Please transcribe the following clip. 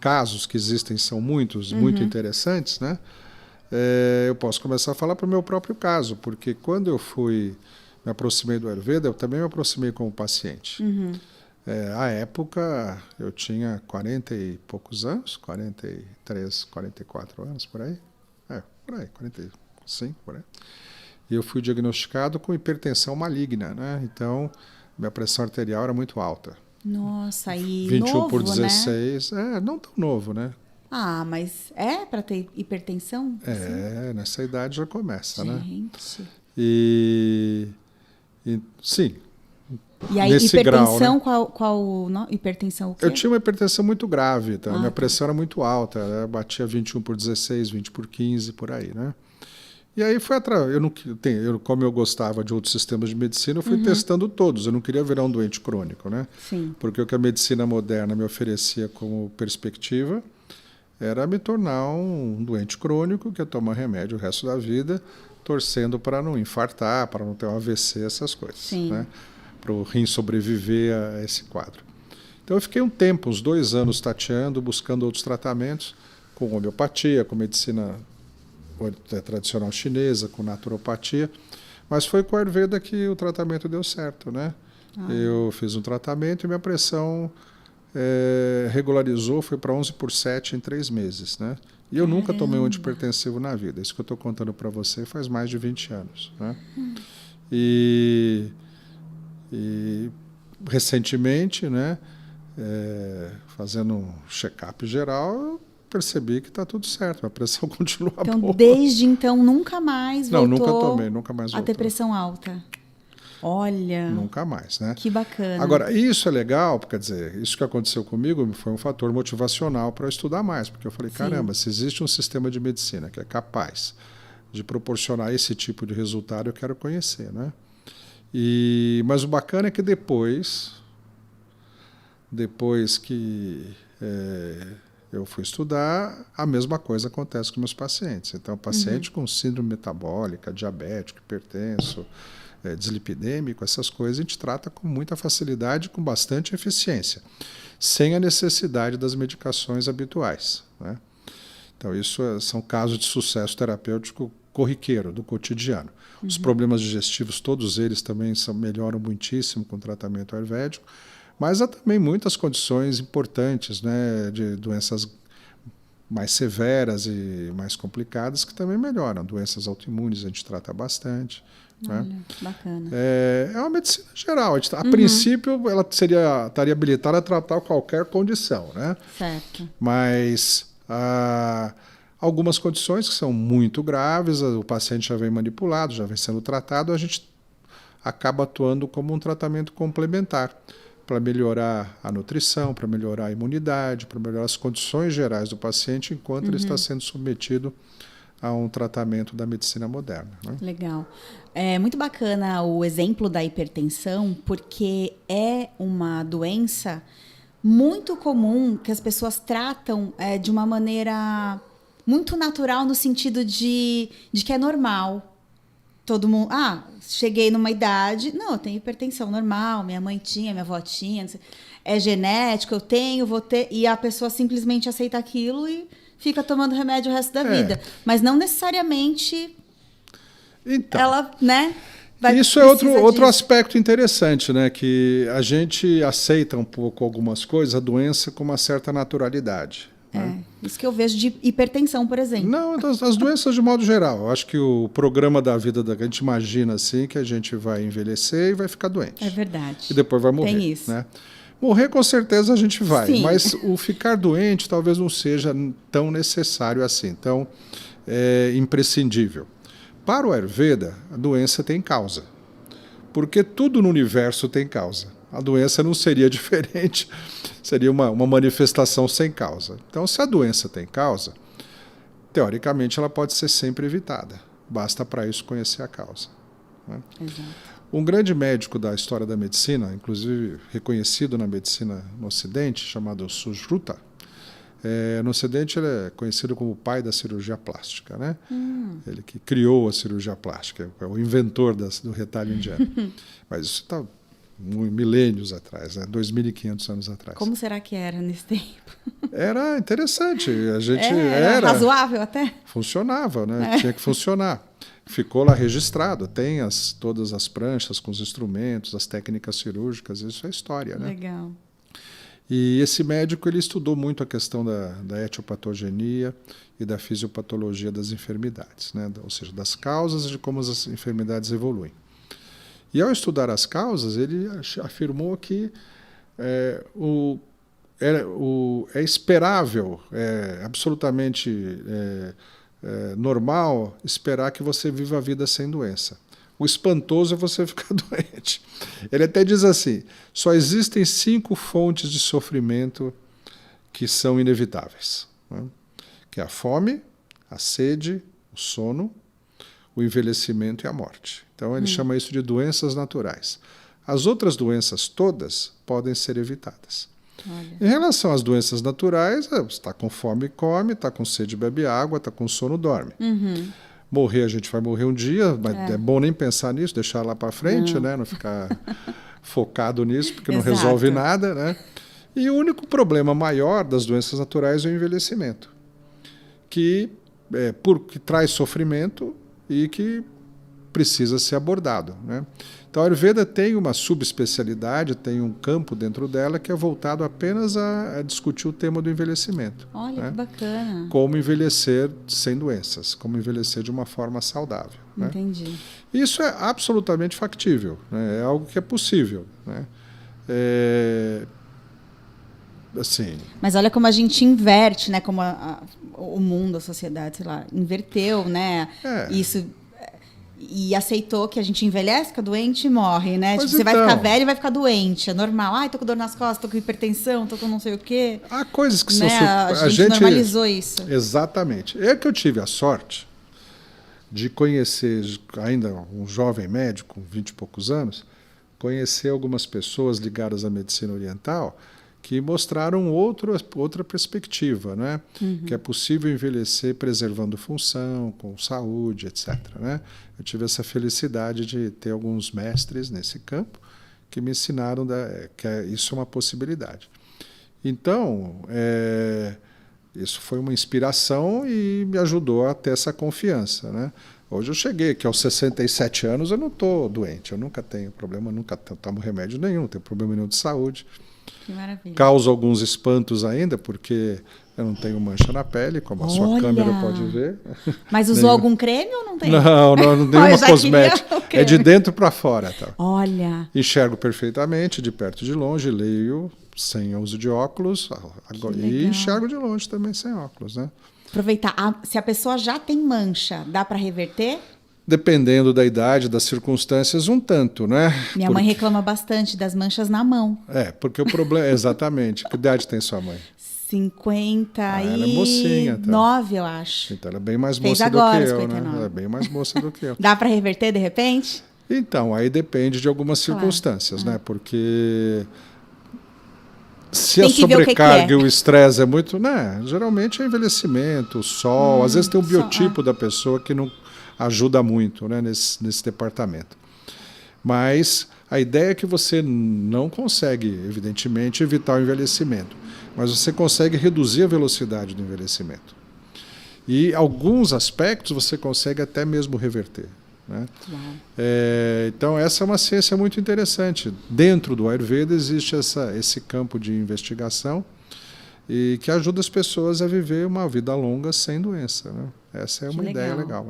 casos que existem são muitos, muito interessantes, né? Eu posso começar a falar para o meu próprio caso, porque quando eu me aproximei do Ayurveda, eu também me aproximei como paciente. À época, eu tinha 40 e poucos anos, 43, 44 anos, por aí. Por aí, 45, por aí. E eu fui diagnosticado com hipertensão maligna, né? Então, minha pressão arterial era muito alta. Nossa, e 21 novo, por 16, não tão novo, né? Ah, mas é para ter hipertensão? Assim? Nessa idade já começa, né? Gente. Sim, E aí, nesse grau, né? hipertensão, hipertensão o quê? Eu tinha uma hipertensão muito grave, tá? Minha Tá. pressão era muito alta, né? Batia 21 por 16, 20 por 15, por aí, né? E aí foi atrás. Como eu gostava de outros sistemas de medicina, eu fui testando todos. Eu não queria virar um doente crônico, né? Sim. Porque o que a medicina moderna me oferecia como perspectiva era me tornar um doente crônico que ia tomar remédio o resto da vida, torcendo para não infartar, para não ter um AVC, essas coisas. Sim. Né? Para o rim sobreviver a esse quadro. Então eu fiquei um tempo, uns 2 anos, tateando, buscando outros tratamentos, com homeopatia, com medicina tradicional chinesa, com naturopatia, mas foi com a Ayurveda que o tratamento deu certo, né? Eu fiz um tratamento e minha pressão regularizou, foi para 11 por 7 em 3 meses, né? E eu nunca tomei um antihipertensivo na vida. Isso que eu estou contando para você faz mais de 20 anos, né? E recentemente, né, fazendo um check-up geral, eu percebi que está tudo certo, a pressão continua boa. Então, desde então, nunca mais voltou nunca tomei, nunca mais voltou. a ter pressão alta. Olha. Nunca mais, né? Que bacana. Agora, isso é legal, quer dizer, isso que aconteceu comigo foi um fator motivacional para eu estudar mais, porque eu falei, caramba, se existe um sistema de medicina que é capaz de proporcionar esse tipo de resultado, eu quero conhecer, né? Mas o bacana é que depois que eu fui estudar, a mesma coisa acontece com meus pacientes. Então, paciente com síndrome metabólica, diabético, hipertenso, dislipidêmico, essas coisas a gente trata com muita facilidade, com bastante eficiência, sem a necessidade das medicações habituais, né? Então, isso são casos de sucesso terapêutico corriqueiro, do cotidiano. Os problemas digestivos, todos eles também melhoram muitíssimo com o tratamento ayurvédico, mas há também muitas condições importantes, né, de doenças mais severas e mais complicadas que também melhoram. Doenças autoimunes a gente trata bastante. Olha, né? Bacana. É uma medicina geral. A princípio, ela estaria habilitada a tratar qualquer condição, né? Certo. Mas algumas condições que são muito graves, o paciente já vem manipulado, já vem sendo tratado, a gente acaba atuando como um tratamento complementar para melhorar a nutrição, para melhorar a imunidade, para melhorar as condições gerais do paciente enquanto ele está sendo submetido a um tratamento da medicina moderna. Né? Legal. É muito bacana o exemplo da hipertensão, porque é uma doença muito comum que as pessoas tratam de uma maneira muito natural, no sentido de que é normal. Todo mundo, cheguei numa idade, não, eu tenho hipertensão normal, minha mãe tinha, minha avó tinha, é genético, eu tenho, vou ter, e a pessoa simplesmente aceita aquilo e fica tomando remédio o resto da vida. Mas não necessariamente ela, né? Isso é outro aspecto interessante, né? Que a gente aceita um pouco algumas coisas, a doença com uma certa naturalidade. Né? Isso que eu vejo de hipertensão, por exemplo. Não, as doenças de modo geral. Eu acho que o programa da vida a gente imagina assim que a gente vai envelhecer e vai ficar doente. É verdade. E depois vai morrer. Tem isso. Né? Morrer com certeza a gente vai, Sim. mas o ficar doente talvez não seja tão necessário assim, tão imprescindível. Para o Ayurveda, a doença tem causa, porque tudo no universo tem causa. A doença não seria diferente, seria uma manifestação sem causa. Então, se a doença tem causa, teoricamente ela pode ser sempre evitada. Basta para isso conhecer a causa. Né? Exato. Um grande médico da história da medicina, inclusive reconhecido na medicina no Ocidente, chamado Sushruta, no Ocidente ele é conhecido como o pai da cirurgia plástica. Né? Ele que criou a cirurgia plástica, é o inventor do retalho indiano. Mas isso está milênios atrás, né? 2.500 anos atrás. Como será que era nesse tempo? Era interessante. A gente era razoável até? Funcionava, né? Tinha que funcionar. Ficou lá registrado. Tem todas as pranchas com os instrumentos, as técnicas cirúrgicas. Isso é história, né? Legal. E esse médico ele estudou muito a questão da etiopatogenia e da fisiopatologia das enfermidades, né? Ou seja, das causas e de como as enfermidades evoluem. E ao estudar as causas, ele afirmou que é esperável, absolutamente normal esperar que você viva a vida sem doença. O espantoso é você ficar doente. Ele até diz assim, só existem 5 fontes de sofrimento que são inevitáveis, né? Que é a fome, a sede, o sono, o envelhecimento e a morte. Então ele chama isso de doenças naturais. As outras doenças todas podem ser evitadas. Olha. Em relação às doenças naturais, você está com fome, come, está com sede, bebe água, está com sono, dorme. Uhum. Morrer, a gente vai morrer um dia, mas é bom nem pensar nisso, deixar lá para frente, né? Não ficar focado nisso, porque não resolve nada, né? E o único problema maior das doenças naturais é o envelhecimento, que traz sofrimento e que precisa ser abordado, né? Então a Ayurveda tem uma subespecialidade, tem um campo dentro dela que é voltado apenas a discutir o tema do envelhecimento. Olha, né? Que bacana. Como envelhecer sem doenças, como envelhecer de uma forma saudável. Entendi. Né? Isso é absolutamente factível, né? É algo que é possível, né? Assim. Mas olha como a gente inverte, né? Como o mundo, a sociedade, sei lá, inverteu, né? Isso. E aceitou que a gente envelhece, fica doente e morre, né? Tipo, você vai ficar velho e vai ficar doente. É normal. Ai, tô com dor nas costas, tô com hipertensão, tô com não sei o quê. Há coisas que né? são... A gente normalizou isso. Exatamente. É que eu tive a sorte de conhecer, ainda um jovem médico, com 20 e poucos anos, conhecer algumas pessoas ligadas à medicina oriental que mostraram outra perspectiva, né? Que é possível envelhecer preservando função, com saúde, etc. Né? Eu tive essa felicidade de ter alguns mestres nesse campo que me ensinaram que isso é uma possibilidade. Então, isso foi uma inspiração e me ajudou a ter essa confiança, né? Hoje eu cheguei aqui aos 67 anos, eu não estou doente, eu nunca tenho problema, nunca tomo remédio nenhum, não tenho problema nenhum de saúde. Que maravilha. Causa alguns espantos ainda, porque eu não tenho mancha na pele, como a sua câmera pode ver. Mas usou algum creme ou não tem? Não nenhuma cosmética. É de dentro para fora. Tá? Olha. Enxergo perfeitamente, de perto e de longe, leio sem uso de óculos e enxergo de longe também sem óculos. Né? Aproveitar. Se a pessoa já tem mancha, dá para reverter? Dependendo da idade, das circunstâncias, um tanto, né? Minha mãe reclama bastante das manchas na mão. Porque o problema... Exatamente. Que idade tem sua mãe? 59, ela é mocinha, tá? Eu acho. Então ela é bem mais moça Fez agora, do que eu, 59. né? Ela é bem mais moça do que eu. Dá para reverter de repente? Então, aí depende de algumas circunstâncias, né? Porque se a sobrecarga e o estresse é muito... Né? Geralmente é envelhecimento, o sol, às vezes tem um biotipo da pessoa que não ajuda muito, né? nesse departamento. Mas a ideia é que você não consegue, evidentemente, evitar o envelhecimento, mas você consegue reduzir a velocidade do envelhecimento. E alguns aspectos você consegue até mesmo reverter. Né? Então, essa é uma ciência muito interessante. Dentro do Ayurveda existe esse campo de investigação e que ajuda as pessoas a viver uma vida longa sem doença. Né? Essa é uma ideia legal.